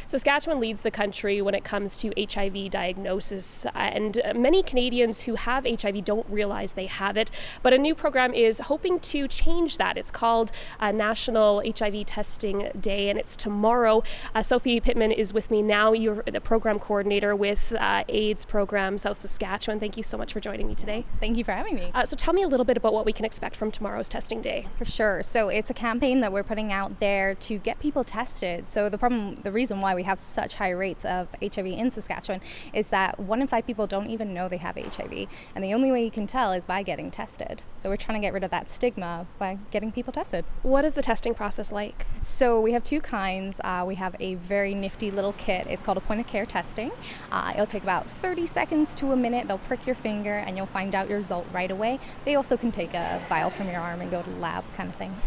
Saskatchewan leads the country when it comes to HIV diagnosis, and many Canadians who have HIV don't realize they have it. But a new program is hoping to change that. It's called National HIV Testing Day, and it's tomorrow. Sophie Pittman is with me now. You're the program coordinator with AIDS Program South Saskatchewan. Thank you so much for joining me today. Thank you for having me. So tell me a little bit about what we can expect from tomorrow's testing day. For sure. So it's a campaign that we're putting out there to get people tested. So the reason why we have such high rates of HIV in Saskatchewan is that 1 in 5 people don't even know they have HIV. And the only way you can tell is by getting tested. So we're trying to get rid of that stigma by getting people tested. What is the testing process like? So we have two kinds. We have a very nifty little kit. It's called a point of care testing. It'll take about 30 seconds to a minute. They'll prick your finger and you'll find out your result right away. They also can take a vial from your arm and go to the lab kind of thing.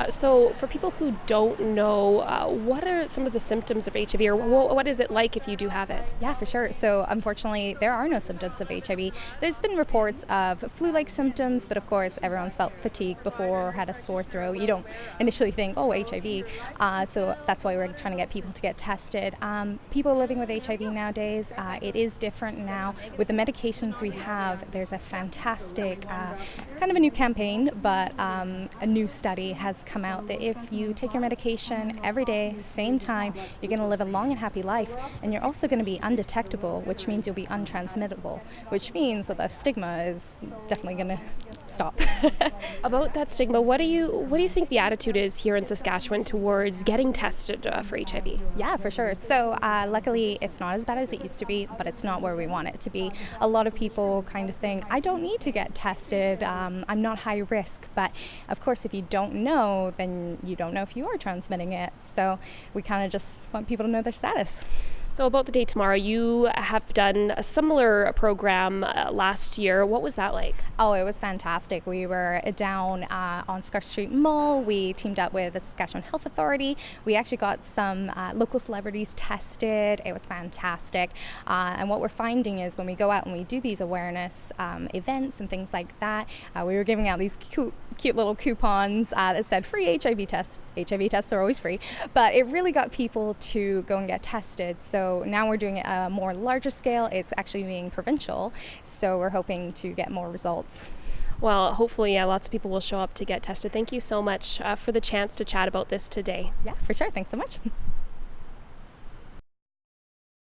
So for people who don't know, what are some of the symptoms of HIV, or what is it like if you do have it? Yeah, for sure. So unfortunately, there are no symptoms of HIV. There's been reports of flu-like symptoms, but of course, everyone's felt fatigue before or had a sore throat. You don't initially think, oh, HIV. So that's why we're trying to get people to get tested. People living with HIV nowadays, it is different now. With the medications we have, there's a fantastic, kind of a new campaign, but a new study has come out that if you take your medication every day, same time, you're going to live a long and happy life, and you're also going to be undetectable, which means you'll be untransmittable, which means that the stigma is definitely going to stop. About that stigma, what do you think the attitude is here in Saskatchewan towards getting tested for HIV? Yeah, for sure. So luckily, it's not as bad as it used to be, but it's not where we want it to be. A lot of people kind of think, I don't need to get tested, I'm not high risk, but of course, if you don't know, then you don't know if you are transmitting it. So we kind of just want people to know their status. So about the day tomorrow, you have done a similar program last year. What was that like? Oh, it was fantastic. We were down on Scarf Street Mall. We teamed up with the Saskatchewan Health Authority. We actually got some local celebrities tested. It was fantastic. And what we're finding is when we go out and we do these awareness events and things like that, we were giving out these cute little coupons that said free HIV test. HIV tests are always free, but it really got people to go and get tested. So now we're doing it a more larger scale. It's actually being provincial, so we're hoping to get more results. Well, hopefully lots of people will show up to get tested. Thank you so much for the chance to chat about this today. Yeah, for sure. Thanks so much.